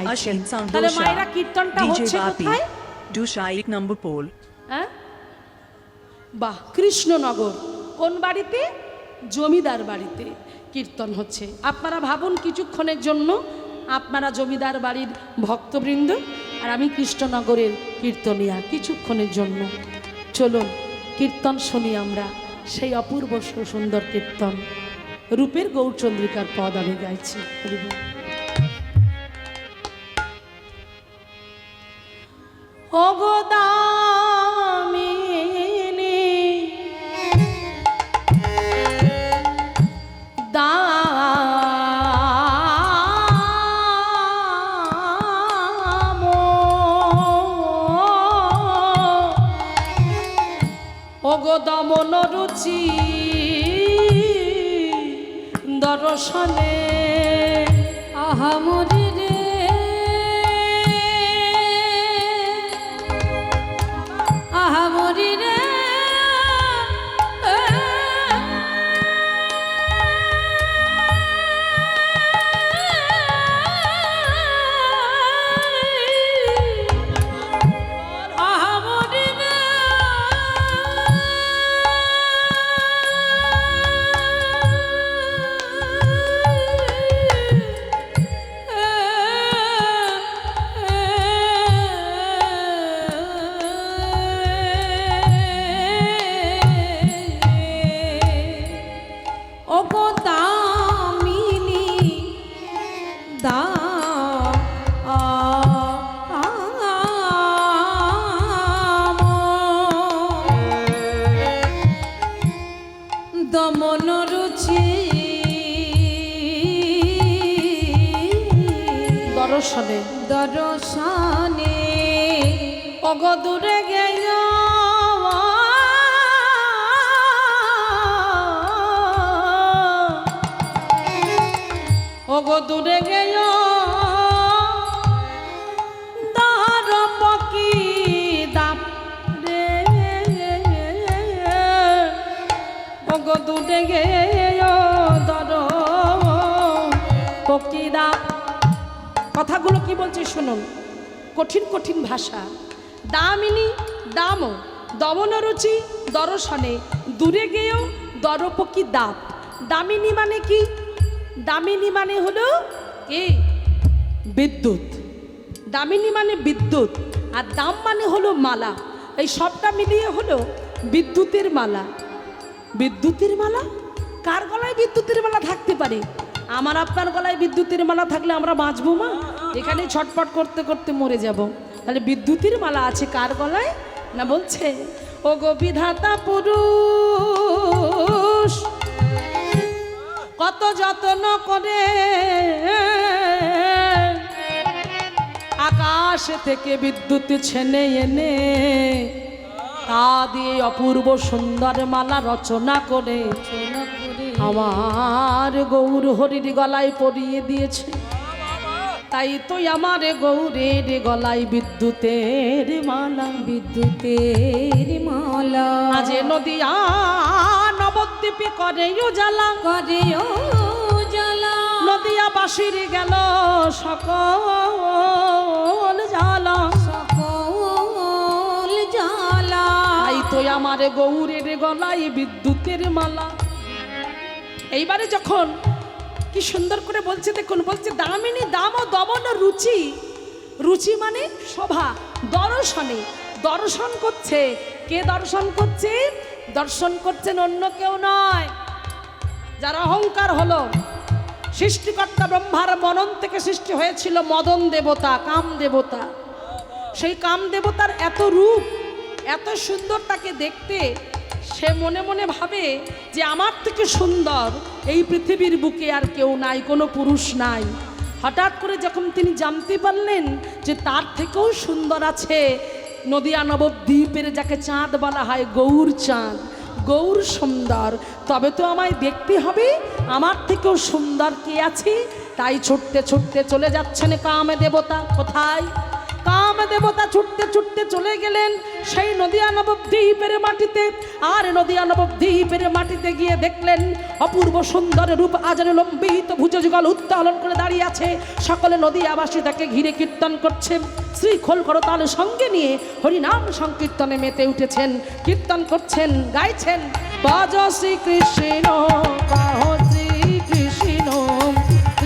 গাইছেন। Sandosh তাহলে Shah, মায়েরা কীর্তনটা DJ হচ্ছে Vapi, কোথায়? Dusha 1 number pole. হ্যাঁ, বাহ, কৃষ্ণনগর। কোন বাড়িতে? জমিদার বাড়িতে কীর্তন হচ্ছে। আপনারা ভাবুন কিছুক্ষণের জন্য আপনারা জমিদার বাড়ির ভক্তবৃন্দ আর আমি কৃষ্ণনগরের কীর্তনিয়া, কিছুক্ষণের জন্য চলুন কীর্তন শুনি আমরা। সেই অপূর্ব সুন্দর কীর্তন রূপের গৌরচন্দ্রিকার পদ আমি গাইছি। ওগো দামিনী দাম, ওগো দমন রুচি দর্শনে আহামরি রে, আহামরি রে, আহামরি রে, ওগো দামিনী দা দমন রুচি দর্শনে দর্শনে ওগো দূরে গেল ওগো দূরে গেল দার পকি দাপ রে, ওগো দূরে গেল দর পকি দাপ। কথাগুলো কি বলছে শুনুন, কঠিন কঠিন ভাষা। দামিনী দাম, দমন রুচি দর্শনে, দূরে গেয়েও দরপকি দাপ। দামিনী মানে কি? দামিনী মানে হলো কি? বিদ্যুৎ। দামিনী মানে বিদ্যুৎ, আর দাম মানে হলো মালা। এই সবটা মিলিয়ে হলো বিদ্যুতের মালা। বিদ্যুতের মালা? কার গলায় বিদ্যুতের মালা থাকতে পারে? আমার আপনার গলায় বিদ্যুতের মালা থাকলে আমরা বাঁচবো মা? এখানে ছটপট করতে করতে মরে যাব। তাহলে বিদ্যুতের মালা আছে কার গলায়? না বলছে ও গো বিধাতা পুরুষ কত যত্ন করে আকাশ থেকে বিদ্যুৎ ছেনে এনে তা দিয়ে অপূর্ব সুন্দর মালা রচনা করে আমার গৌর হরির গলায় পরিয়ে দিয়েছে। তাই তো আমার গৌরের গলায় বিদ্যুতের মালা, বিদ্যুতের মালা। আজ নদিয়া নবদ্বীপে করে জ্বালা, করে জ্বালা। নদিয়া বাসির গেল সকল জ্বালা, সকল জ্বালা। তাই তো আমার গৌরের গলায় বিদ্যুতের মালা। এইবারে যখন কি সুন্দর করে বলছে দেখুন, বলছে দামিনী দাম ও দমন রুচি। রুচি মানে শোভা, দর্শনে দর্শন করছে। কে দর্শন করছে? দর্শন করছেন অন্য কেউ নয়, যার অহংকার হলো সৃষ্টিকর্তা ব্রহ্মার মনন থেকে সৃষ্টি হয়েছিল মদন দেবতা, কাম দেবতা। সেই কাম দেবতার এত রূপ, এত সুন্দর তাকে দেখতে, সে মনে মনে ভাবে যে আমার থেকে সুন্দর এই পৃথিবীর বুকে আর কেউ নাই, কোনো পুরুষ নাই। হঠাৎ করে যখন তিনি জানতে পারলেন যে তার থেকেও সুন্দর আছে নদিয়া নবদ্বীপের যাকে চাঁদ বলা হয়, গৌর চাঁদ, গৌর সুন্দর, তবে তো আমায় দেখতে হবে আমার থেকেও সুন্দর কে আছে। তাই ছুটতে ছুটতে চলে যাচ্ছেন কাম দেবতা। কোথায়? কাম দেবতা ছুটতে ছুটতে চলে গেলেন সেই নদিয়া নবদ্বীপের মাটিতে। আর নদিয়া নবদ্বীপের মাটিতে গিয়ে দেখলেন অপূর্ব সুন্দর রূপ আজরে লম্বিত ভুজযুগল উত্তোলন করে দাঁড়িয়ে আছে। সকলে নদিয়াবাসী তাকে ঘিরে কীর্তন করছে। শ্রীখোল করতাল সঙ্গে নিয়ে হরিনাম সংকীর্তনে মেতে উঠেছেন, কীর্তন করছেন, গাইছেন ভজ শ্রীকৃষ্ণ কহ শ্রীকৃষ্ণ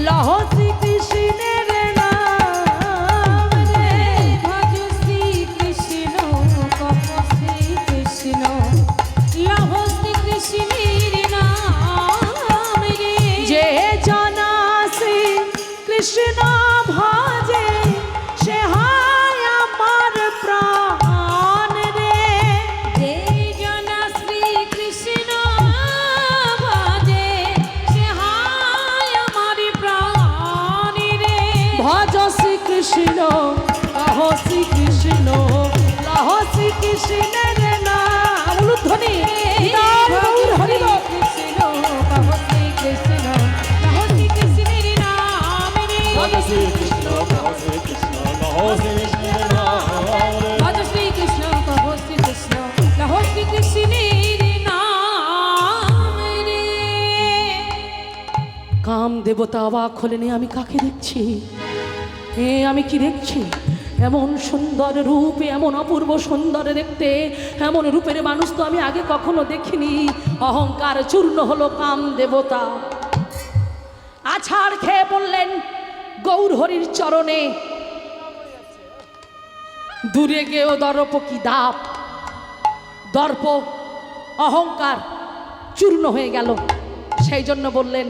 লহ শ্রীকৃষ্ণের নাম রে। ভজ শ্রীকৃষ্ণ কহ শ্রীকৃষ্ণ লহ শ্রীকৃষ্ণের নাম রে। যে জনা শ্রী কৃষ্ণ ভজে সে হয় আমার প্রাণ রে। যে জনা শ্রীকৃষ্ণ ভজে সে হয় আমার প্রাণ রে। ভজ শ্রীকৃষ্ণ কহ শ্রীকৃষ্ণ লহ শ্রীকৃষ্ণের নাম। উলুধ্বনি হরিব কৃষ্ণ কহ শ্রীকৃষ্ণ লহ শ্রীকৃষ্ণের নাম রে। ভজ শ্রীকৃষ্ণ কহ শ্রীকৃষ্ণ লহ শ্রীকৃষ্ণের নাম রে। ভজ শ্রীকৃষ্ণ কহ শ্রীকৃষ্ণ লহ শ্রীকৃষ্ণের নাম রে। কাম দেবতা অবাক হলেন, আমি কাকে দেখছি? আমি কি দেখছি? এমন সুন্দর রূপ, এমন অপূর্ব সুন্দর দেখতে, এমন রূপের মানুষ তো আমি আগে কখনো দেখিনি। অহংকার চূর্ণ হলো কাম দেবতা। আছাড় খেয়ে বললেন গৌর হরির চরণে, দূরে গেও দর্প কি দাপ। দর্প অহংকার চূর্ণ হয়ে গেল। সেই জন্য বললেন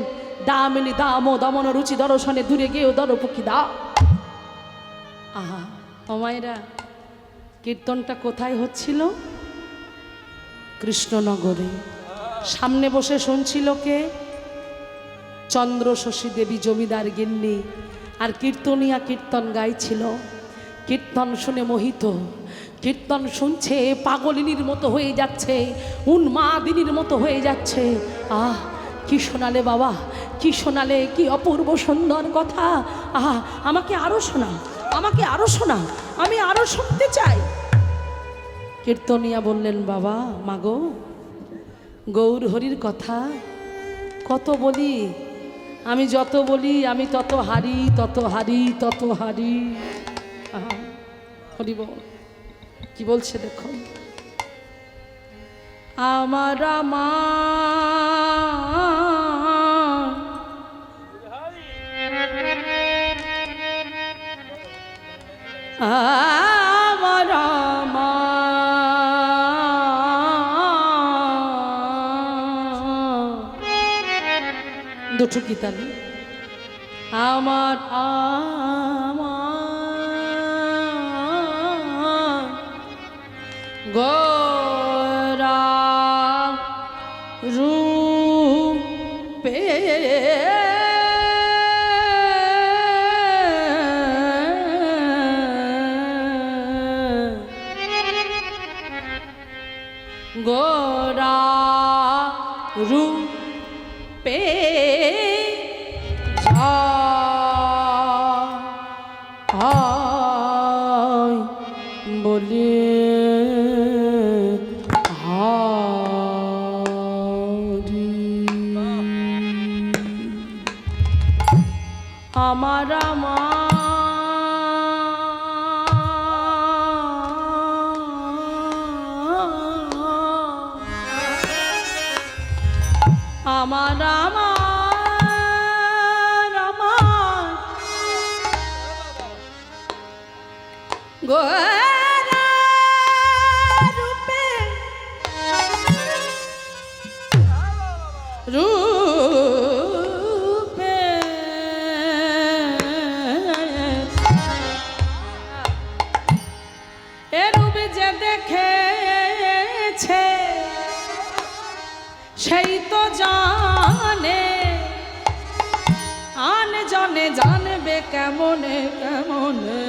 দামিনী দাম ও দমন রুচি দর্শনে দূরে গেও দর্প কি দাপ। আহা অমায়েরা, কীর্তনটা কোথায় হচ্ছিল? কৃষ্ণনগরে। সামনে বসে শুনছিল কে? চন্দ্র শশী দেবী জমিদার গিন্নি। আর কীর্তনিয়া কীর্তন গাইছিল। কীর্তন শুনে মোহিত, কীর্তন শুনছে পাগলিনীর মতো হয়ে যাচ্ছে, উন্মাদিনীর মতো হয়ে যাচ্ছে। আহ কি শোনালে বাবা, কি শোনালে, কি অপূর্ব সুন্দর কথা। আহা আমাকে আরো শোনা, আমাকে আরো শোনা, আমি আরো শুনতে চাই। কীর্তনিয়া বললেন বাবা মাগো, গৌর হরির কথা কত বলি, আমি যত বলি আমি তত হারি, তত হারি, তত হারি। আহা হরি বল, কি বলছে দেখো। আমার দুটো গীতালি আমার গোরা রূপে গোরা রূপে বলে আমার আমার গোরা রূপে রূপে এ রূপে যে দেখেছে সেই তো জানে, আন জনে জানবে কেমনে কেমনে।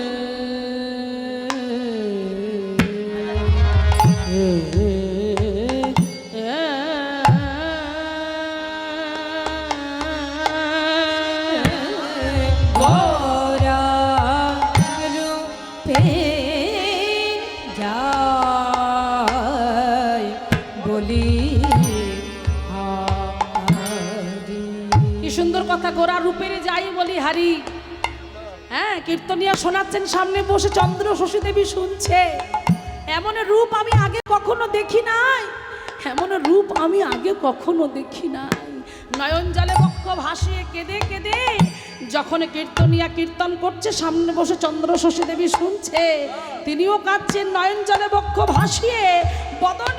গোরা রূপে তোরা রূপের যাই বলি হারি। হ্যাঁ, কীর্তনিয়া শোনাচ্ছেন, সামনে বসে চন্দ্র শশী দেবী শুনছে। এমন রূপ আমি আগে কখনো দেখি নাই, এমন রূপ আমি আগে কখনো দেখি নাই। নয়ন জলে বক্ষ ভাসিয়ে কেঁদে কেঁদে যখন কীর্তনিয়া কীর্তন করছে, সামনে বসে চন্দ্র শশী দেবী শুনছে, তিনিও কাঁদছেন নয়ন জলে বক্ষ ভাসিয়ে। বদন,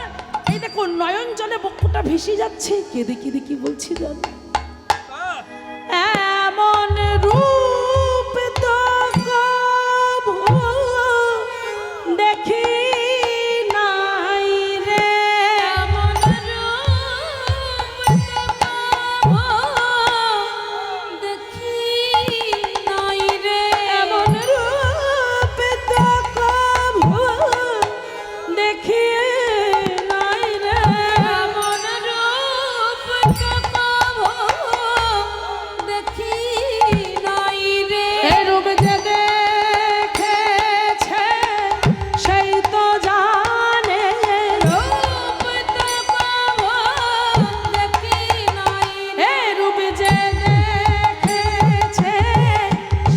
এই দেখুন নয়ন জলে বক্ষটা ভেসে যাচ্ছে, কেঁদে কেঁদে কি বলছি জানো? এমন রূপ তো কভু দেখি নাই রে, এমন রূপ দেখি নাই রে, এমন রূপ তো কভু দেখি নাই রে, এমন রূপ দেখি নাই রে। এ রূপ যে দেখেছে সেই তো জানে, রূপ দেখি নাই রে। এ রূপ যে দেখেছে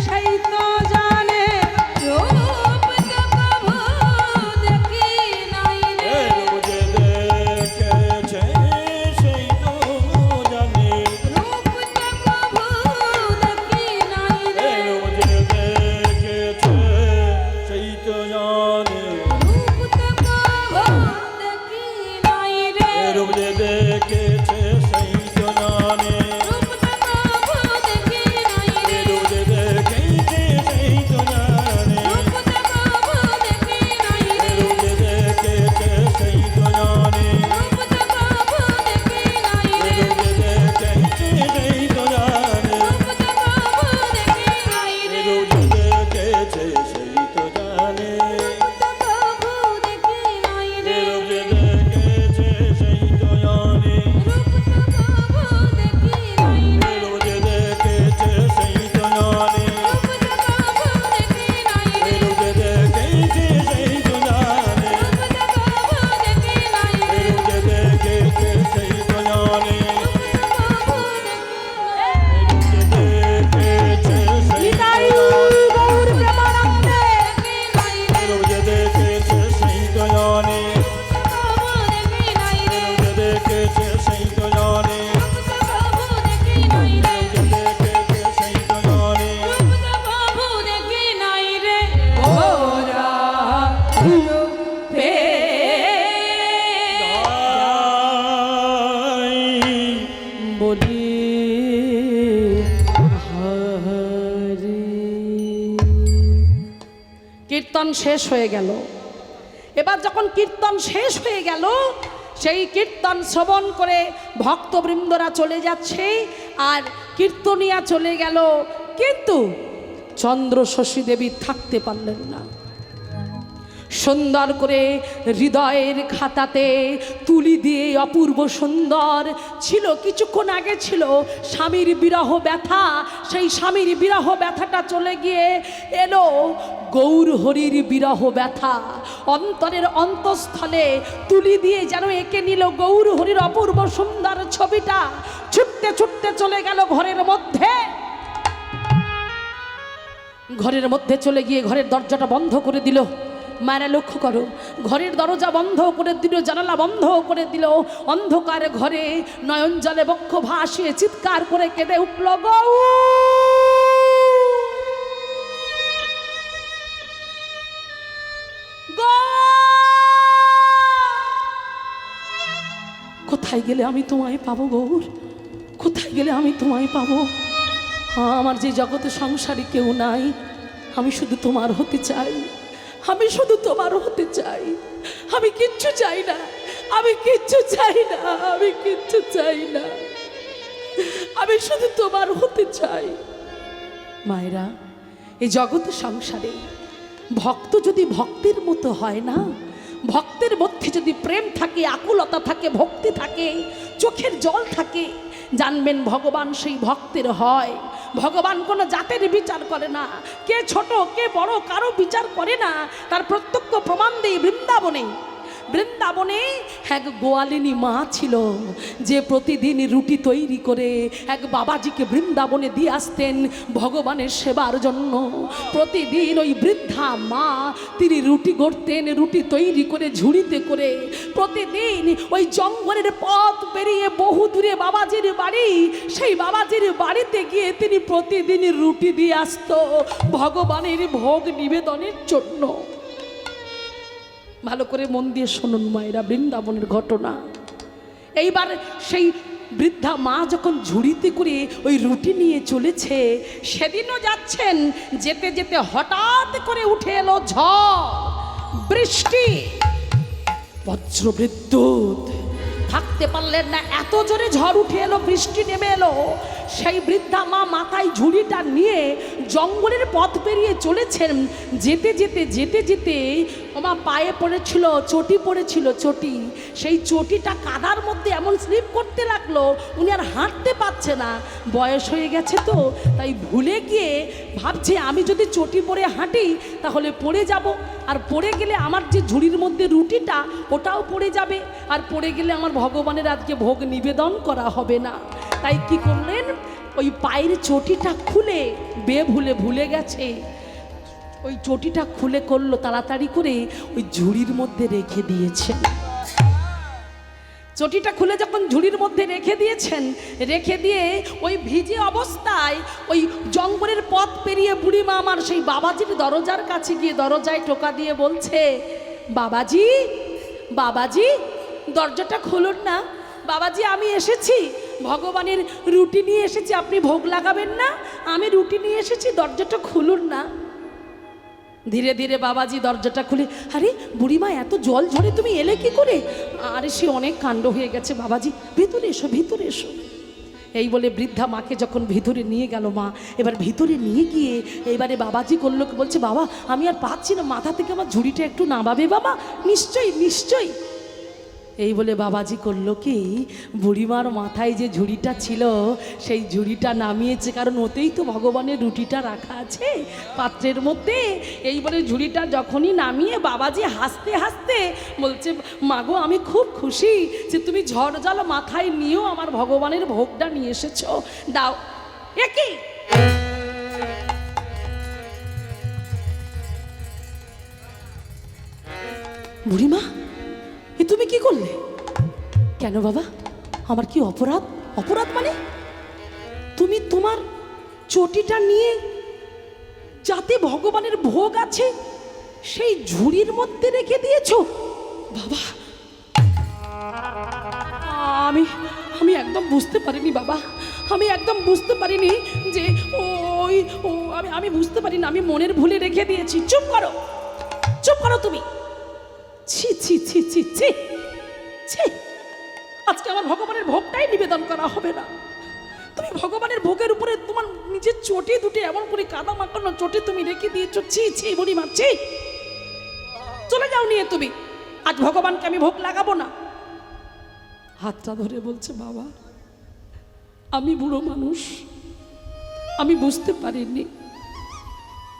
সেই তো জানে, রূপ দেখি নাই রে। এ রূপ যে দেখেছে সেই তো জানে, রূপ দেখি নাই এ রে। রূপ যে দেখেছে সেই তো জানে, রূপ দেখি নাই রে। এ রূপ যে দেখেছে সেই তো জানে, রূপ দেখি নাই এ রে। রূপ যে দেখেছে সেই তো জানে, রূপ দেখি নাই এ রে। রূপ যে দেখেছে সেই তো জানে, রূপ দেখি নাই এ রে। রূপ যে দেখেছে সেই তো জানে, রূপ দেখি নাই এ রে। রূপ যে দেখেছে সেই তো জানে, দেখি নাই এ রে। রূপ যে দেখেছে সেই তো জানে, রূপ দেখি নাই এ রে। রূপ যে দেখেছে সেই তো জানে, রূপ দেখি নাই এ রে। রূপ যে দেখেছে সেই তো জানে, দেখি নাই এ রে। রূপ যে দেখেছে সেই তো জানে, এ রূপ যে দেখেছে সেই তো নিতাই জানে, গৌর প্রেমানন্দে। এ রূপ যে দেখেছে সেই তো জানে, দেখি নাই এ রে। রূপ যে দেখেছে সেই তো জানে, দেখি নাই রে। এ রূপ যে দেখেছে সেই তো জানে, দেখি নাই রে। ওরা রূপে বলি হরি। কীর্তন শেষ হয়ে গেল। এবার যখন কীর্তন শেষ হয়ে গেল, সেই কীর্তন শ্রবণ করে ভক্তবৃন্দরা চলে যাচ্ছে আর কীর্তনিয়া চলে গেল, কিন্তু চন্দ্র শশী দেবী থাকতে পারলেন না। সুন্দর করে হৃদয়ের খাতাতে তুলি দিয়ে অপূর্ব সুন্দর ছিল, কিছুক্ষণ আগে ছিল স্বামীর বিরহ ব্যথা, সেই স্বামীর বিরহ ব্যথাটা চলে গিয়ে এলো গৌর হরির বিরহ ব্যথা। অন্তরের অন্তঃস্থলে তুলি দিয়ে যেন এঁকে নিল গৌর হরির অপূর্ব সুন্দর ছবিটা। ছুটতে ছুটতে চলে গেল ঘরের মধ্যে। ঘরের মধ্যে চলে গিয়ে ঘরের দরজাটা বন্ধ করে দিল। মায়েরা লক্ষ্য করো, ঘরের দরজা বন্ধ করে দিল, জানালা বন্ধ করে দিল। অন্ধকার ঘরে নয়ন জলে বক্ষ ভাসিয়ে চিৎকার করে কেঁদে উঠল গৌ। কোথায় গেলে আমি তোমায় পাবো গৌর? কোথায় গেলে আমি তোমায় পাবো? আমার যে জগতে সংসারে কেউ নাই, আমি শুধু তোমার হতে চাই, আমি শুধু তোমার হতে চাই। আমি কিচ্ছু চাই না, আমি কিচ্ছু চাই না, আমি কিচ্ছু চাই না, আমি শুধু তোমার হতে চাই। মায়েরা, এই জগতে সংসারে ভক্ত যদি ভক্তের মতো হয় না, ভক্তের মধ্যে যদি প্রেম থাকে, আকুলতা থাকে, ভক্তি থাকে, চোখের জল থাকে, জানবেন ভগবান সেই ভক্তের হয়। ভগবান কোনো জাতের বিচার করে না, কে ছোট কে বড় কারো বিচার করে না। তার প্রত্যক্ষ প্রমাণ দেই বৃন্দাবনে। বৃন্দাবনে এক গোয়ালিনী মা ছিল, যে প্রতিদিন রুটি তৈরি করে এক বাবাজিকে বৃন্দাবনে দিয়ে আসতেন ভগবানের সেবার জন্য। প্রতিদিন ওই বৃদ্ধা মা তিনি রুটি গড়তেন, রুটি তৈরি করে ঝুড়িতে করে প্রতিদিন ওই জঙ্গলের পথ পেরিয়ে বহু দূরে বাবাজির বাড়ি, সেই বাবাজির বাড়িতে গিয়ে তিনি প্রতিদিন রুটি দিয়ে আসতো ভগবানের ভোগ নিবেদনের জন্য। ভালো করে মন দিয়ে শুনুন মায়েরা, বৃন্দাবনের ঘটনা। এইবার সেই বৃদ্ধা মা যখন ঝুড়িতে করে ওই রুটি নিয়ে চলেছে, সেদিনও যাচ্ছেন, যেতে যেতে হঠাৎ করে উঠে এলো ঝড় বৃষ্টি, বজ্র বিদ্যুৎ, থাকতে পারলেন না, এত জোরে ঝড় উঠে এলো, বৃষ্টি নেমে এলো। সেই বৃদ্ধা মা মাথায় ঝুড়িটা নিয়ে জঙ্গলের পথ পেরিয়ে চলেছেন। যেতে যেতে যেতে যেতে আমার পায়ে পড়েছিল চটি, পড়েছিল চটি। সেই চটিটা কাদার মধ্যে এমন স্লিপ করতে লাগলো, উনি আর হাঁটতে পারছে না, বয়স হয়ে গেছে তো, তাই ভুলে গিয়ে ভাবছে আমি যদি চটি পরে হাঁটি তাহলে পড়ে যাব, আর পড়ে গেলে আমার যে ঝুড়ির মধ্যে রুটিটা ওটাও পড়ে যাবে, আর পড়ে গেলে আমার ভগবানের আজকে ভোগ নিবেদন করা হবে না। তাই কি করলেন, ওই পায়ের চটিটা খুলে, ভুলে গেছে, ওই চটিটা খুলে করলো তাড়াতাড়ি করে ওই ঝুড়ির মধ্যে রেখে দিয়েছেন। চটিটা খুলে যখন ঝুড়ির মধ্যে রেখে দিয়েছেন, রেখে দিয়ে ওই ভিজে অবস্থায় ওই জঙ্গলের পথ পেরিয়ে বুড়িমা আমার সেই বাবাজির দরজার কাছে গিয়ে দরজায় টোকা দিয়ে বলছে, বাবাজি, বাবাজি দরজাটা খুলুন না, বাবাজি আমি এসেছি, ভগবানের রুটি নিয়ে এসেছি, আপনি ভোগ লাগাবেন না, আমি রুটি নিয়ে এসেছি, দরজাটা খুলুন না। ধীরে ধীরে বাবাজি দরজাটা খুলে, আরে বুড়িমা এত জল ঝরে তুমি এলে কি করে? আরে সে অনেক কাণ্ড হয়ে গেছে বাবাজি, ভিতরে এসো, ভিতরে এসো। এই বলে বৃদ্ধা মাকে যখন ভিতরে নিয়ে গেল মা, এবার ভিতরে নিয়ে গিয়ে এবারে বাবাজি করলো, বলছে বাবা আমি আর পাচ্ছি না, মাথা থেকে আমার ঝুড়িটা একটু নামাবে বাবা। নিশ্চয়ই নিশ্চয়ই। এই বলে বাবাজি করলো কি, বুড়িমার মাথায় যে ঝুড়িটা ছিল সেই ঝুড়িটা নামিয়েছে, কারণ ওতেই তো ভগবানের রুটিটা রাখা আছে পাত্রের মধ্যে। এই বলে ঝুড়িটা যখনই নামিয়ে বাবাজি হাসতে হাসতে বলছে, মাগো আমি খুব খুশি যে তুমি ঝড় জল মাথায় নিয়েও আমার ভগবানের ভোগটা নিয়ে এসেছো, দাও। একই বুড়িমা, এ তুমি কি করলে? কেন বাবা, আমার কি অপরাধ? অপরাধ মানে তুমি তোমার চটিটা নিয়ে যাতে ভগবানের ভোগ আছে সেই ঝুড়ির মধ্যে রেখে দিয়েছো। বাবা আমি আমি একদম বুঝতে পারিনি বাবা, আমি একদম বুঝতে পারিনি যে ওই আমি বুঝতে পারিনি, আমি মনের ভুলে রেখে দিয়েছি। চুপ করো, চুপ করো তুমি। ছি ছি ছি ছি ছি ছি, আজকে আমার ভগবানের ভোগটাই নিবেদন করা হবে না। তুমি ভগবানের ভোগের উপরে তোমার নিজের চটি দুটি এমন করে কাদা মাখানো চটি তুমি রেখে দিয়েছো। ছি ছি বুড়িমা, ছি, চলে যাও নিয়ে তুমি, আজ ভগবানকে আমি ভোগ লাগাবো না। হাতটা ধরে বলছে, বাবা আমি বুড়ো মানুষ, আমি বুঝতে পারিনি,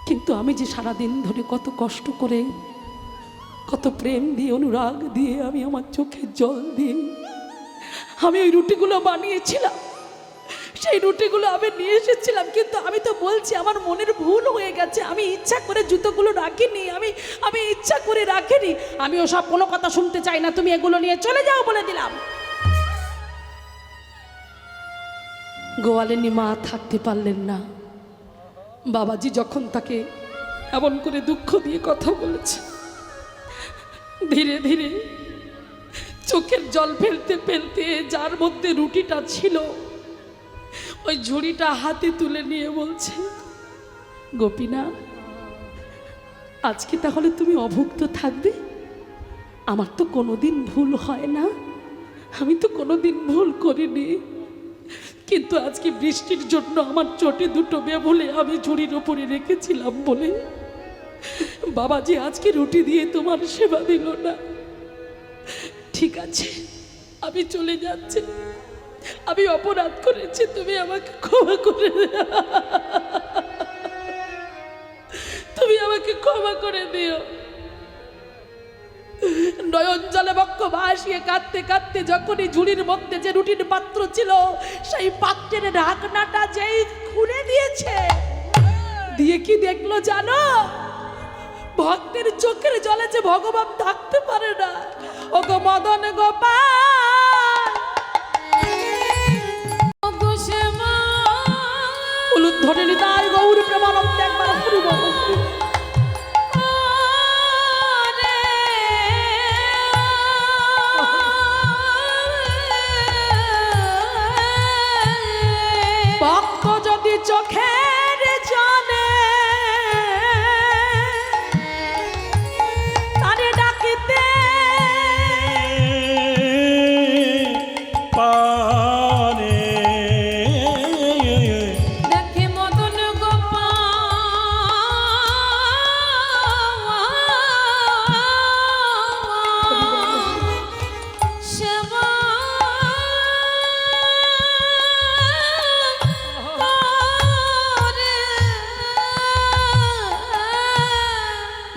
কিন্তু আমি যে সারাদিন ধরে কত কষ্ট করে, কত প্রেম দিয়ে, অনুরাগ দিয়ে, আমি আমার চোখের জল দিয়ে আমি ওই রুটিগুলো বানিয়েছিলাম, সেই রুটিগুলো আমি নিয়ে এসেছিলাম, কিন্তু আমি তো বলছি আমার মনের ভুল হয়ে গেছে, আমি ইচ্ছা করে জুতোগুলো রাখিনি, আমি ইচ্ছা করে রাখিনি, আমি ওসব কোনো কথা শুনতে চাই না, তুমি এগুলো নিয়ে চলে যাও বলে দিলাম। গোয়ালিনী মা থাকতে পারলেন না, বাবাজি যখন তাকে এমন করে দুঃখ দিয়ে কথা বলেছে, ধীরে ধীরে চোখের জল ফেলতে ফেলতে যার মধ্যে রুটিটা ছিল ওই ঝুড়িটা হাতে তুলে নিয়ে বলছে, গোপীনা আজকে তাহলে তুমি অভুক্ত থাকবে? আমার তো কোনোদিন ভুল হয় না, আমি তো কোনোদিন ভুল করিনি, কিন্তু আজকে বৃষ্টির জন্য আমার চটি দুটো বেভুলে আমি ঝুড়ির ওপরে রেখেছিলাম বলে বাবাজি আজকে রুটি দিয়ে তোমার সেবা দিল না। ঠিক আছে, আমি চলে যাচ্ছি, আমি অপরাধ করেছি, তুমি আমাকে ক্ষমা করে দিও, তুমি আমাকে ক্ষমা করে দিও। নয়ন জলে বক্ষ ভাসিয়ে কাঁদতে কাঁদতে যখনই ঝুড়ির মধ্যে যে রুটির পাত্র ছিল সেই পাত্রের ঢাকনাটা যেই খুলে দিয়েছে, দিয়ে কি দেখলো জানো? ভক্তের চোখের জলে যে ভগবান থাকতে পারে না। ওগো মদন গোপাল, ওগো শ্যামা হলুদ ধরে নিতাই গৌর প্রেমানন্দে একবার হরি বল। ভক্ত যদি চোখের জলে তারে ডাকিতে পারে দেখে মদন গোপাল শ্যামা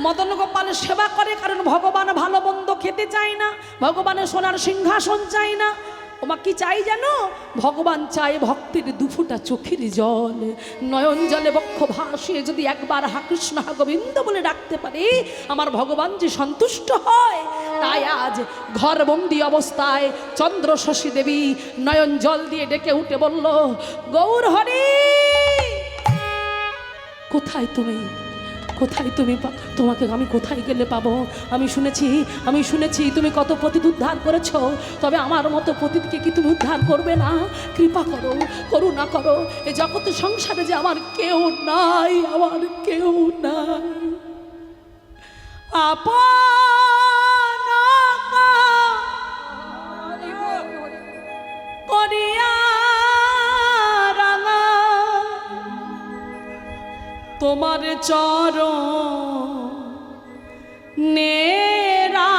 মদন গোপালের সেবা করে, কারণ ভগবান ভালো মন্দ খেতে চায় না, ভগবানের সোনার সিংহাসন চায় না। ওমা কি চাই জানো? ভগবান চায় ভক্তের দুফুটা চোখের জল। নয়ন জলে বক্ষ ভাসিয়ে যদি একবার হা কৃষ্ণ হা গোবিন্দ বলে ডাকতে পারে, আমার ভগবান যে সন্তুষ্ট হয়। তাই আজ ঘরবন্দি অবস্থায় চন্দ্র শশী দেবী নয়ন জল দিয়ে ডেকে উঠে বলল, গৌর হরি কোথায় তুমি? কোথায় তুমি? তোমাকে আমি কোথায় গেলে পাবো? আমি শুনেছি তুমি কত পতিত উদ্ধার করেছো, তবে আমার মতো পতিতকে কি তুমি উদ্ধার করবে না? কৃপা করো, করুণা করো। এই জগতের সংসারে যে আমার কেউ নাই, আমার কেউ নাই। আপন করিয়া রাঙা তোমার চরণে রাখি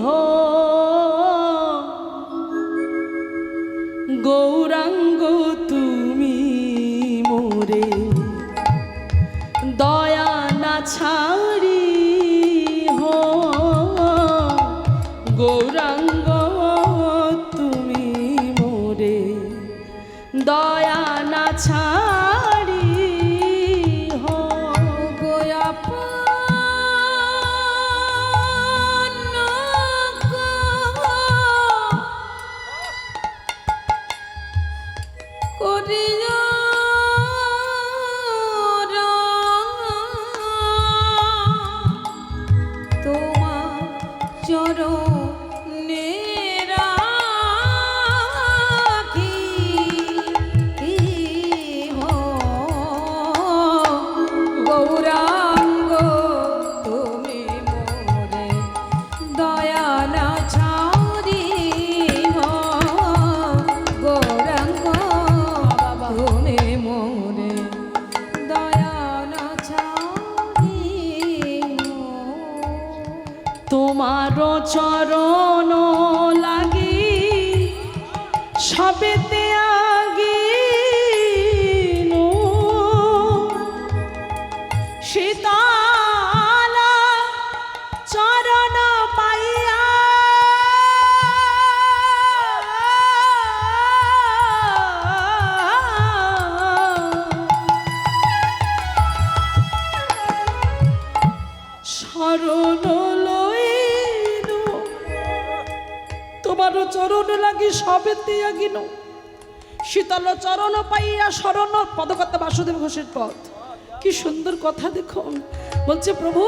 হো গৌরাঙ্গ তুমি মোরে দয়া না ছাড়ি হো গৌরাঙ্গ তুমি মোরে দয়া না ছাড়ি হো ওগো আপন করিয়া তোমার চরণে রাখি হো গৌরাঙ্গ তুমি মোরে দয়া না ছাড়ি হো গৌরাঙ্গ তুমি মোরে দয়া না ছাড়ি হো তোমার চরণ লাগি সবেতে আগিনু শীতল চরণ পাইয়া শরণ লইনু। তোমার চরণ লাগি সবেতে আগিনু শীতল চরণ পাইয়া শরণ। পদকর্তা বাসুদেব ঘোষের পদ, কি সুন্দর কথা দেখুন। বলছে প্রভু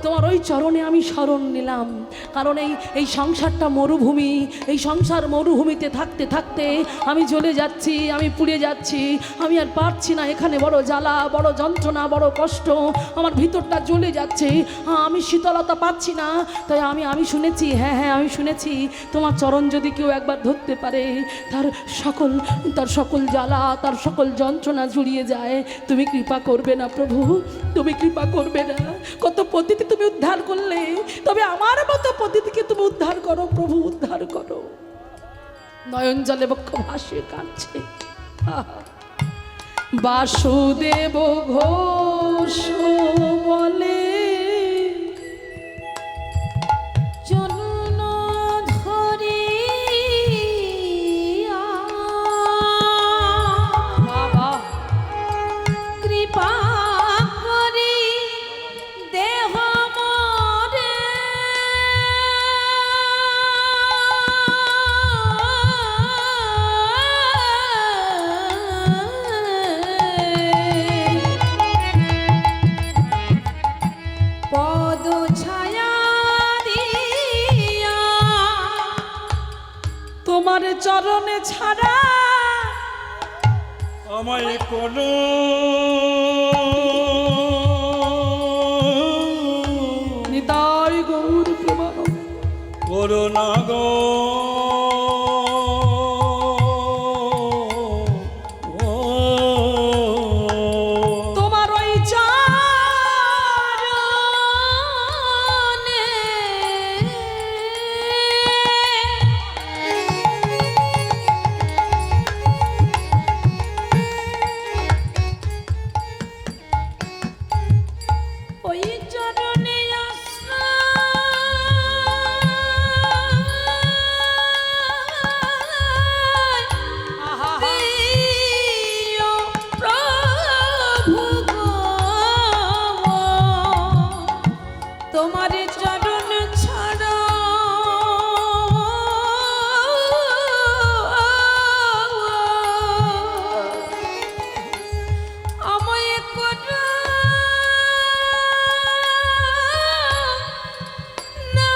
তোমার ওই চরণে আমি শরণ নিলাম, কারণ এই সংসারটা মরুভূমি। এই সংসার মরুভূমিতে থাকতে থাকতে আমি জ্বলে যাচ্ছি, আমি পুড়ে যাচ্ছি, আমি আর পারছি না। এখানে বড় জ্বালা, বড় যন্ত্রণা, বড় কষ্ট, আমার ভিতরটা জ্বলে যাচ্ছে, আমি শীতলতা পাচ্ছি না। তাই আমি শুনেছি, হ্যাঁ আমি শুনেছি তোমার চরণ যদি কেউ একবার ধরতে পারে তার সকল জ্বালা, তার সকল যন্ত্রণা জুড়িয়ে যায়। তুমি কৃপা করবে না প্রভু? তুমি কৃপা করবে না? কত পতিত তুমি উদ্ধার করলে, তবে আমার মতো পতিতকে তুমি উদ্ধার করো প্রভু, উদ্ধার করো। নয়ন জলে বক্ষ ভাসিয়ে কাঁদছে। বাসুদেব ঘোষ বলে চরণ ধরিয়া বাবা কৃপা করি দেহ মোরে পদ ছায়া দিয়া তোমার চরণে ছাড়া আমায় কোনো নিতাই গৌর প্রভাব করোনা গো তোমার ওই চরণে ওই চরণে আশ্রয় দিও প্রভু গো। তোমার চরণ ছাড়া আমায় করা না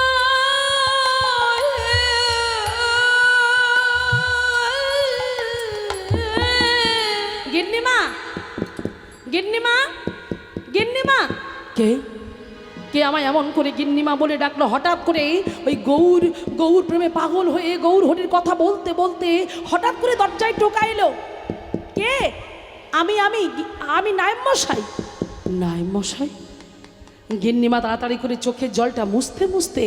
গিন্নিমা গিন্নিমা গিন্নিমা কে কে আমায় এমন করে গিন্নিমা বলে ডাকলো? হঠাৎ করে ওই গৌর গৌর প্রেমে পাগল হয়ে গৌর হরির কথা বলতে বলতে হঠাৎ করে দরজায় টোকা এলো। কে? আমি আমি আমি নায়েব মশাই। নায়েব মশাই? গিন্নিমা তাড়াতাড়ি করে চোখের জলটা মুছতে মুছতে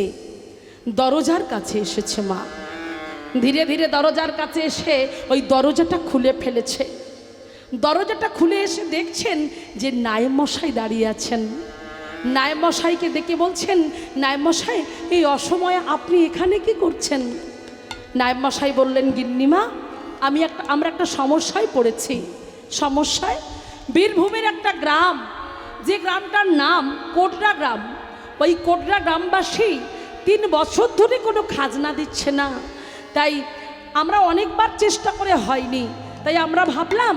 দরজার কাছে এসেছে। মা ধীরে ধীরে দরজার কাছে এসে ওই দরজাটা খুলে ফেলেছে। দরজাটা খুলে এসে দেখছেন যে নায়েব মশাই দাঁড়িয়ে আছেন। নায়েব মশাইকে দেখে বলছেন, নায়েব মশাই এই অসময়ে আপনি এখানে কি করছেন? নায়েব মশাই বললেন, গিন্নিমা আমরা একটা সমস্যায় পড়েছি। সমস্যায়? বীরভূমের একটা গ্রাম, যে গ্রামটার নাম কোটরা গ্রাম, ওই কোটরা গ্রামবাসী 3 বছর ধরে কোনো খাজনা দিচ্ছে না। তাই আমরা অনেকবার চেষ্টা করে হয়নি। তাই আমরা ভাবলাম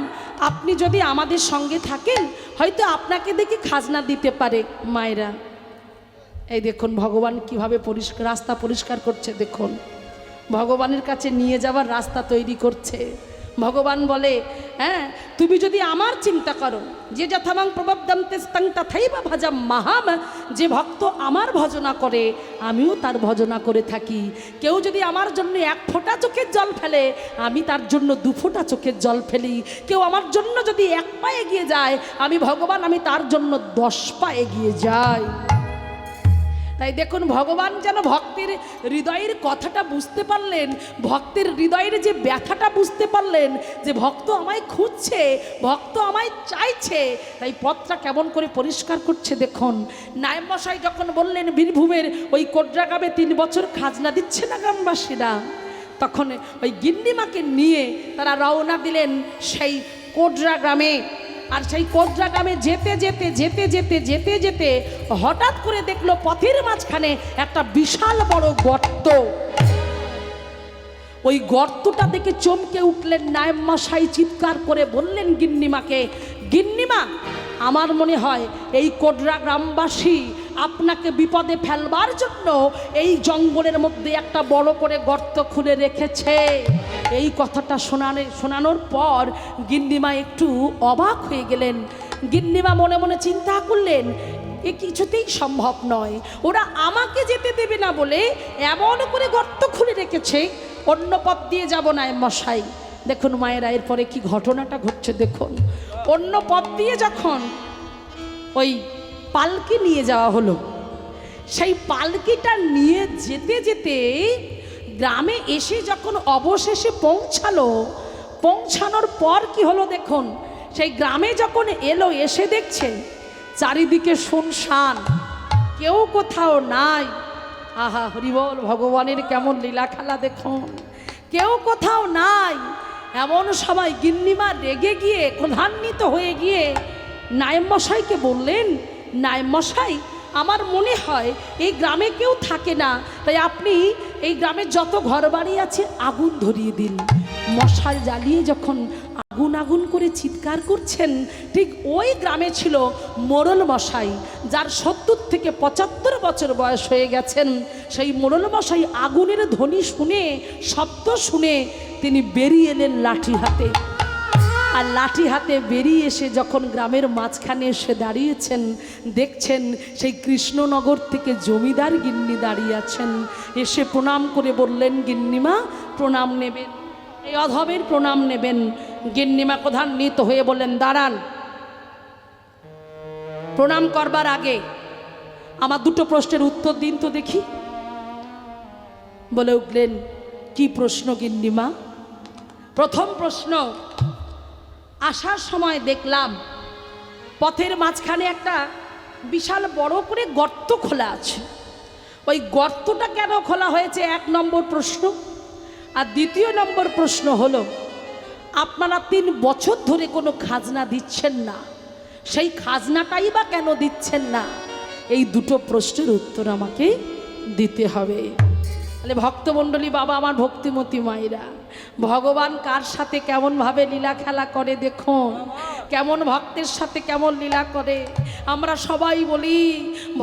আপনি যদি আমাদের সঙ্গে থাকেন হয়তো আপনাকে দেখে খাজনা দিতে পারে। মায়েরা এই দেখুন ভগবান কিভাবে রাস্তা পরিষ্কার করছে। দেখুন ভগবানের কাছে নিয়ে যাওয়ার রাস্তা তৈরি করছে। ভগবান বলে, হ্যাঁ তুমি যদি আমার চিন্তা করো, যে যথামাং প্রবদ্ধম তেস্তাং তথাইবা ভজাম মাহাম, যে ভক্ত আমার ভজনা করে আমিও তার ভজনা করে থাকি। কেউ যদি আমার জন্য 1 ফোঁটা চোখের জল ফেলে আমি তার জন্য 2 ফোঁটা চোখের জল ফেলি। কেউ আমার জন্য যদি 1 পা এগিয়ে যায় আমি ভগবান আমি তার জন্য 10 পা এগিয়ে যাই। তাই দেখুন ভগবান যেন ভক্তের হৃদয়ের কথাটা বুঝতে পারলেন, ভক্তের হৃদয়ের যে ব্যথাটা বুঝতে পারলেন, যে ভক্ত আমায় খুঁজছে, ভক্ত আমায় চাইছে। তাই পথটা কেমন করে পরিষ্কার করছে দেখুন। নায়েব মশাই যখন বললেন বীরভূমের ওই কোটরা গ্রামে 3 বছর খাজনা দিচ্ছে না গ্রামবাসীরা, তখন ওই গিন্নিমাকে নিয়ে তারা রওনা দিলেন সেই কোটরা গ্রামে। আর সেই কোটরা গ্রামে যেতে যেতে যেতে যেতে যেতে যেতে হঠাৎ করে দেখলো পথের মাঝখানে একটা বিশাল বড় গর্ত। ওই গর্তটা দেখে চমকে উঠলেন নায়েব মশাই, চিৎকার করে বললেন গিন্নিমাকে, গিন্নিমা আমার মনে হয় এই কোটরা গ্রামবাসী আপনাকে বিপদে ফেলবার জন্য এই জঙ্গলের মধ্যে একটা বড় করে গর্ত খুলে রেখেছে। এই কথাটা শোনানোর পর গিন্নিমা একটু অবাক হয়ে গেলেন। গিন্নিমা মনে মনে চিন্তা করলেন, এ কিছুতেই সম্ভব নয়, ওরা আমাকে যেতে দেবে না বলে এমন করে গর্ত খুলে রেখেছে, অন্য পথ দিয়ে যাব না মশাই। দেখুন মায়েরা এরপরে কি ঘটনাটা ঘটছে দেখুন। অন্য পথ দিয়ে যখন ওই পালকি নিয়ে যাওয়া হলো, সেই পালকিটা নিয়ে যেতে যেতে গ্রামে এসে যখন অবশেষে পৌঁছানোর পর কি হলো দেখুন, সেই গ্রামে যখন এলো, এসে দেখছে চারিদিকে শুনশান, কেউ কোথাও নাই। আহা হরিবল, ভগবানের কেমন লীলা খেলা দেখুন, কেউ কোথাও নাই। এমন সময় গিন্নিমা রেগে গিয়ে ক্রোধান্বিত হয়ে গিয়ে নায়েব মশাইকে বললেন, নায়েব মশাই, আমার মনে হয় এই গ্রামে কেউ থাকে না, তাই আপনি এই গ্রামে যত ঘরবাড়ি আছে আগুন ধরিয়ে দিন। মশাল জ্বালিয়ে যখন আগুন আগুন করে চিৎকার করছেন, ঠিক ওই গ্রামে ছিল মোড়ল মশাই, যার 70 থেকে 75 বছর বয়স হয়ে গেছেন। সেই মোড়ল মশাই আগুনের ধ্বনি শুনে, শব্দ শুনে তিনি বেরিয়ে এলেন লাঠি হাতে। আর লাঠি হাতে বেরিয়ে এসে যখন গ্রামের মাঝখানে এসে দাঁড়িয়েছেন, দেখছেন সেই কৃষ্ণনগর থেকে জমিদার গিন্নি দাঁড়িয়ে আছেন। এসে প্রণাম করে বললেন, গিন্নিমা প্রণাম নেবেন, এই অধমের প্রণাম নেবেন। গিন্নিমা ক্রোধান্বিত হয়ে বললেন, দাঁড়ান, প্রণাম করবার আগে আমার দুটো প্রশ্নের উত্তর দিন তো দেখি। বলে উঠলেন, কি প্রশ্ন গিন্নিমা? প্রথম প্রশ্ন, আসার সময় দেখলাম পথের মাঝখানে একটা বিশাল বড় করে গর্ত খোলা আছে, ওই গর্তটা কেন খোলা হয়েছে? 1 নম্বর প্রশ্ন। আর 2 নম্বর প্রশ্ন হলো, আপনারা 3 বছর ধরে কোনো খাজনা দিচ্ছেন না, সেই খাজনাটাই বা কেন দিচ্ছেন না? এই দুটো প্রশ্নের উত্তর আমাকে দিতে হবে। তাহলে ভক্তমণ্ডলী, বাবা আমার ভক্তিমতী মায়েরা, ভগবান কার সাথে কেমনভাবে লীলা খেলা করে দেখুন, কেমন ভক্তের সাথে কেমন লীলা করে। আমরা সবাই বলি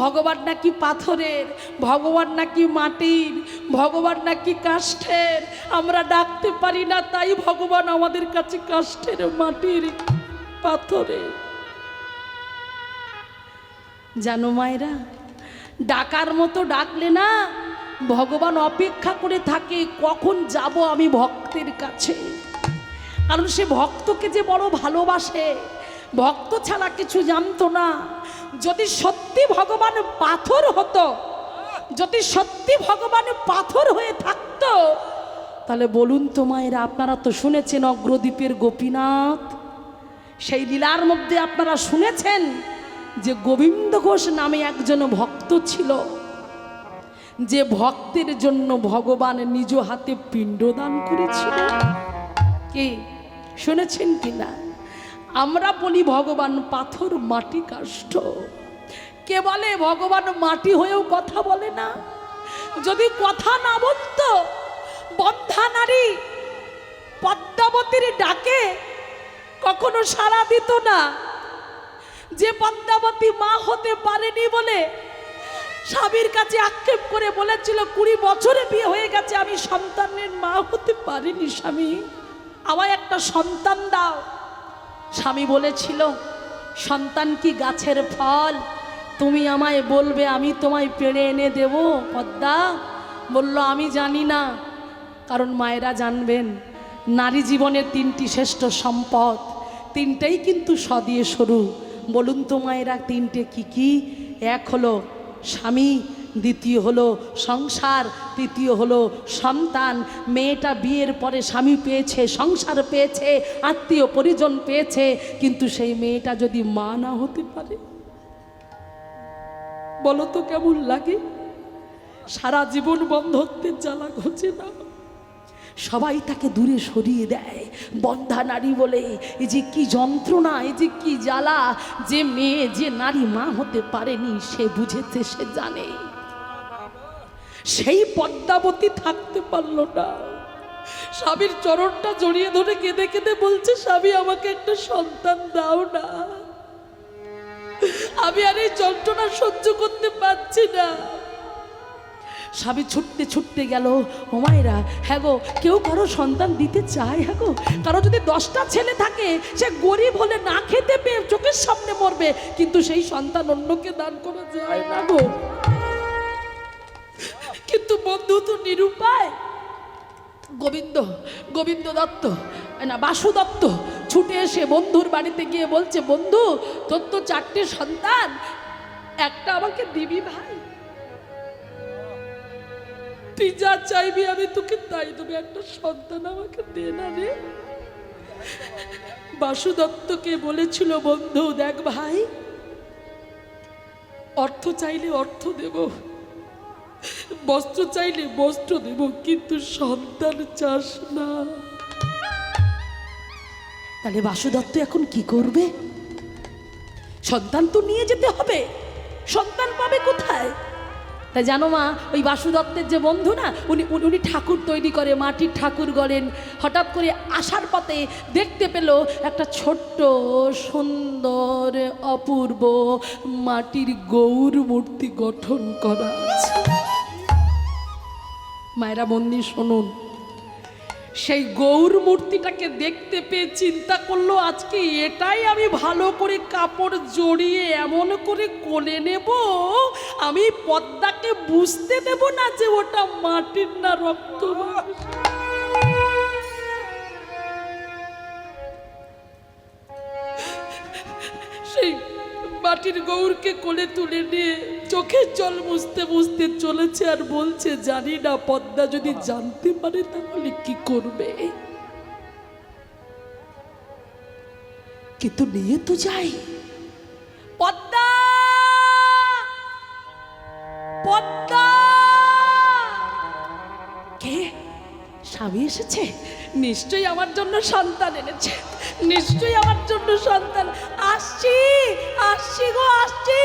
ভগবান নাকি পাথরের, ভগবান নাকি মাটির, ভগবান নাকি কাষ্ঠের। আমরা ডাকতে পারি না, তাই ভগবান আমাদের কাছে কাষ্ঠের, মাটির, পাথরের। জানো মায়েরা, ডাকার মতো ডাকলে না ভগবান অপেক্ষা করে থাকে কখন যাব আমি ভক্তের কাছে। কারণ সে ভক্তকে যে বড় ভালোবাসে, ভক্ত ছাড়া কিছু জানতো না। যদি সত্যি ভগবান পাথর হতো, যদি সত্যি ভগবান পাথর হয়ে থাকতো, তাহলে বলুন তো মায়েরা, আপনারা তো শুনেছেন অগ্রদ্বীপের গোপীনাথ, সেই লীলার মধ্যে আপনারা শুনেছেন যে গোবিন্দ ঘোষ নামে একজন ভক্ত ছিল, যে ভক্তের জন্য ভগবান নিজ হাতে পিণ্ডদান করেছিল। কে শুনেছেন কিনা? আমরা বলি ভগবান পাথর, মাটি, কাষ্ঠ। কে বলে ভগবান মাটি হয়েও কথা বলে না? যদি কথা না বলতো, বন্ধা নারী পদ্মাবতীর ডাকে কখনো সাড়া দিত না। যে পদ্মাবতী মা হতে পারেনি বলে স্বামীর কাছে আক্ষেপ করে বলেছিল, 20 বছরে বিয়ে হয়ে গেছে, আমি সন্তানের মা হতে পারিনি, স্বামী আমায় একটা সন্তান দাও। স্বামী বলেছিল, সন্তান কি গাছের ফল? তুমি আমায় বলবে, আমি তোমায় পেড়ে এনে দেব। পদ্মা বলল, আমি জানি না। কারণ মায়েরা জানবেন, নারী জীবনের 3টি শ্রেষ্ঠ সম্পদ, 3টেই কিন্তু সদিয়ে শুরু। বলুন তো মায়েরা, 3টে কি কি? 1 হলো স্বামী, 2 হলো সংসার, 3 হলো সন্তান। মেয়েটা বিয়ের পরে স্বামী পেয়েছে, সংসার পেয়েছে, আত্মীয় পরিজন পেয়েছে, কিন্তু সেই মেয়েটা যদি মা না হতে পারে, বলো তো কেমন লাগে? সারা জীবন বন্ধত্বের জ্বালা ঘোচে না, সবাই তাকে দূরে সরিয়ে দেয় বন্ধা নারী বলে। এই যে কি যন্ত্রণা, এই যে কি জ্বালা। যে মেয়ে, যে নারী মা হতে পারেনি, সে বুঝেছে, সে জানে। সেই পদ্মাবতী থাকতে পারলো না, স্বামীর চরণটা জড়িয়ে ধরে কেঁদে কেঁদে বলছে, স্বামী আমাকে একটা সন্তান দাও না, আমি আর এই যন্ত্রণা সহ্য করতে পারছি না। স্বামী ছুটতে ছুটতে গেল। ও মায়েরা, হ্যাঁ গো, কেউ কারো সন্তান দিতে চায়? হ্যাঁ গো, কারো যদি 10টা ছেলে থাকে, সে গরিব হলে না খেতে পেয়ে চোখের সামনে মরবে, কিন্তু সেই সন্তান অন্যকে দান করা যায় না গো। কিন্তু বন্ধু তো নিরুপায়। গোবিন্দ দত্ত না, বাসু দত্ত ছুটে এসে বন্ধুর বাড়িতে গিয়ে বলছে, বন্ধু তোর তো 4টে সন্তান, একটা আমাকে দিবি ভাই? তুই যা চাইবি আমি তোকে তাই দেবো, একটা সন্তান আমাকে দে না রে। বাসুদত্তকে বলেছিল, বন্ধু দেখ ভাই, অর্থ চাইলে অর্থ দেব, বস্ত্র চাইলে বস্ত্র দেব, কিন্তু সন্তান চাস না। তাহলে বাসুদত্ত এখন কি করবে? সন্তান তো নিয়ে যেতে হবে, সন্তান পাবে কোথায়? তাই জানো মা, ওই বাসুদত্তের যে বন্ধু না, উনি ঠাকুর তৈরি করে, মাটির ঠাকুর গড়েন। হঠাৎ করে আসার পথে দেখতে পেল একটা ছোট্ট সুন্দর অপূর্ব মাটির গৌর মূর্তি গঠন করা আছে। মায়েরা মন্দির শুনুন, সেই গৌর মূর্তিটাকে দেখতে পেয়ে চিন্তা করলো, আজকে এটাই আমি ভালো করে কাপড় জড়িয়ে এমন করে কোলে নেব, আমি পদ্মাকে বুঝতে দেব না যে ওটা মাটির না রক্ত। সেই মাটির গৌরকে কোলে তুলে নিয়ে চোখের জল মুছতে মুছতে চলেছে আর বলছে, জানি না পদ্মা যদি জানতে পারে তাহলে কি করবে, কিন্তু নিয়ে তো যাই। পদ্মা, পদ্মা, কে? স্বামী এসেছে, নিশ্চয়ই আমার জন্য সন্তান এনেছে, নিশ্চয়ই আমার জন্য সন্তান। আসছি আসছি গো, আসছি।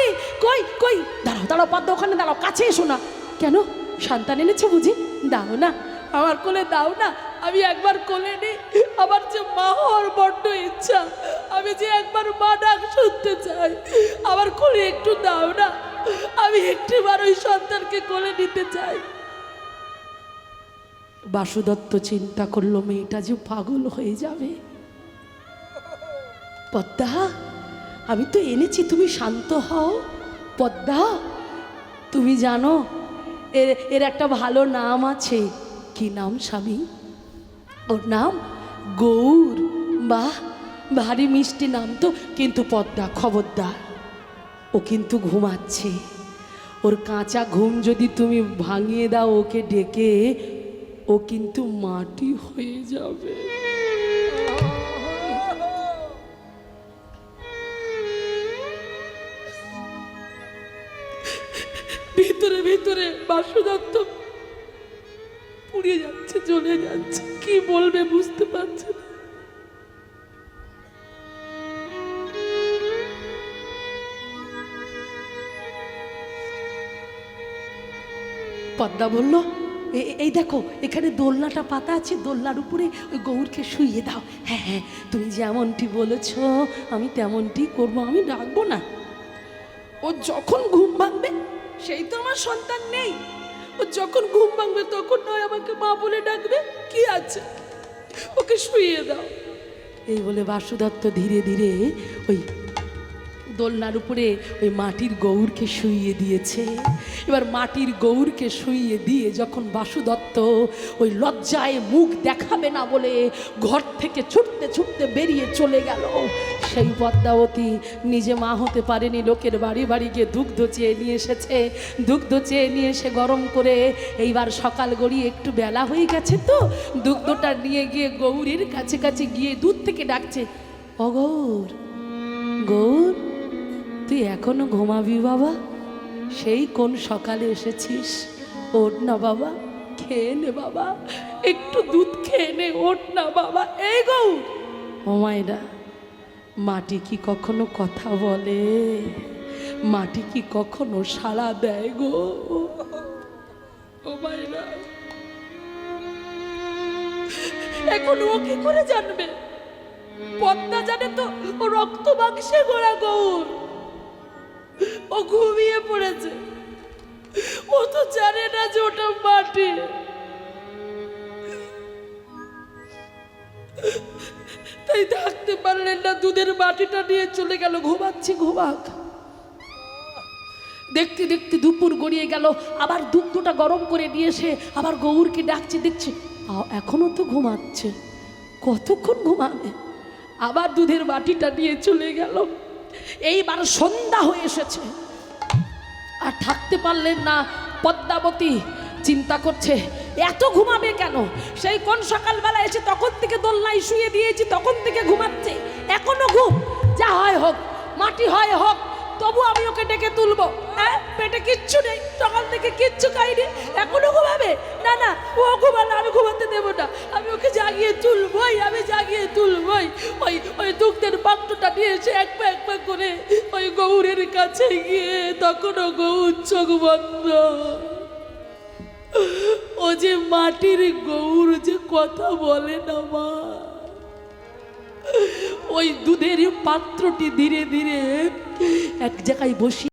কই কই, দাঁড়াও দাঁড়াও পদ্মা, ওখানে দাঁড়াও, কাছে এসো না। কেন, সন্তান এনেছে বুঝি? দাও না, আমার কোলে দাও না, আমি একবার কোলে নিই। আমার যে মা হওয়ার বড্ড ইচ্ছা, আমি যে একবার মা ডাক শুনতে চাই, আমার কোলে একটু দাও না, আমি একটিবার ওই সন্তানকে কোলে নিতে চাই। বাসুদত্ত চিন্তা করলো, মেয়েটা যে পাগল হয়ে যাবে। পদ্মা, আমি তো এনেছি, তুমি শান্ত হও। পদ্মা, তুমি জানো এর একটা ভালো নাম আছে। কি নাম স্বামী? ওর নাম গৌর। বাহ, ভারী মিষ্টি নাম তো। কিন্তু পদ্মা খবরদার, ও কিন্তু ঘুমাচ্ছে, ওর কাঁচা ঘুম যদি তুমি ভাঙিয়ে দাও ওকে ডেকে, ও কিন্তু মাটি হয়ে যাবে। ভিতরে ভিতরে বাসুদত্ত পুড়িয়ে যাচ্ছে, জ্বলে যাচ্ছে, কি বলবে বুঝতে পারছে না। পদ্মা বলল, এই দেখো এখানে দোলনাটা পাতা আছে, দোলনার উপরে ওই গৌরকে শুইয়ে দাও। হ্যাঁ হ্যাঁ, তুমি যেমনটি বলেছ আমি তেমনটি করবো, আমি ডাকবো না। ও যখন ঘুম ভাঙবে, সেই তো আমার সন্তান নেই, ও যখন ঘুম ভাঙবে তখন নয় আমাকে মা বলে ডাকবে, কি আছে, ওকে শুইয়ে দাও। এই বলে বাসুদত্ত ধীরে ধীরে ওই দোলনার উপরে ওই মাটির গৌরকে শুইয়ে দিয়েছে। এবার মাটির গৌরকে শুইয়ে দিয়ে যখন বাসুদত্ত ওই লজ্জায় মুখ দেখাবে না বলে ঘর থেকে ছুটতে ছুটতে বেরিয়ে চলে গেল, সেই পদ্মাবতী নিজে মা হতে পারেনি, লোকের বাড়ি বাড়ি গিয়ে দুগ্ধ চেয়ে নিয়ে এসেছে। দুগ্ধ চেয়ে নিয়ে এসে গরম করে, এইবার সকাল গড়িয়ে একটু বেলা হয়ে গেছে তো, দুগ্ধটা নিয়ে গিয়ে গৌরীর কাছে কাছে গিয়ে দুধ থেকে ডাকছে, ও গৌর, গৌর, তুই এখনো ঘুমাবি বাবা? সেই কোন সকালে এসেছিস, ওঠ না বাবা, খেয়ে নে বাবা, একটু দুধ খেয়ে নে, ওঠ না বাবা। এই গৌর, ও মায়েরা, মাটি কি কখনো কথা বলে? মাটি কি কখনো সাড়া দেয় গো? ও মায়েরা, এখন ও কি করে জানবে? পদ্মা জানে তো, ও রক্ত মাংসে গোড়া গৌর, ও ঘুমিয়ে পড়েছে, ও তো জানে না যে ওটা মাটি। তাই থাকতে পারলেন না, দুধের বাটিটা নিয়ে চলে গেল, ঘুমাচ্ছি ঘুমাক। দেখতে দেখতে দুপুর গড়িয়ে গেল, আবার দুধটা গরম করে নিয়ে এসে আবার গৌরকে ডাকছে, দেখছে এখনো তো ঘুমাচ্ছে, কতক্ষণ ঘুমাবে। আবার দুধের বাটিটা নিয়ে চলে গেল। এইবার সন্ধ্যা হয়ে এসেছে, আর থাকতে পারলেন না পদ্মাবতী। চিন্তা করছে এত ঘুমাবে কেন, সেই কোন সকালবেলা এসে তখন থেকে দোলনায় শুয়ে দিয়েছি, তখন থেকে ঘুমাচ্ছে, এখনো ঘুম, যা হয় হোক, মাটি হয় হোক, তবু আমি ওকে ডেকে তুলবো। হ্যাঁ, পেটে কিচ্ছু নেই, সকাল থেকে কিচ্ছু খাইনি, এখনো ঘুমাবে? না না, ও ঘুমালে আমি ঘুমাতে দেবো না, আমি ওকে জাগিয়ে তুলবই, আমি জাগিয়ে তুলবই। ওই ওই দুগ্ধের পাত্রটা নিয়ে এসে এক পা করে ওই গৌরের কাছে গিয়ে, তখনও গৌর চোখ বন্ধ। ও যে মাটির গৌর যে কথা বলে না মা, ওই দুধের পাত্রটি ধীরে ধীরে এক জায়গায় বসিয়ে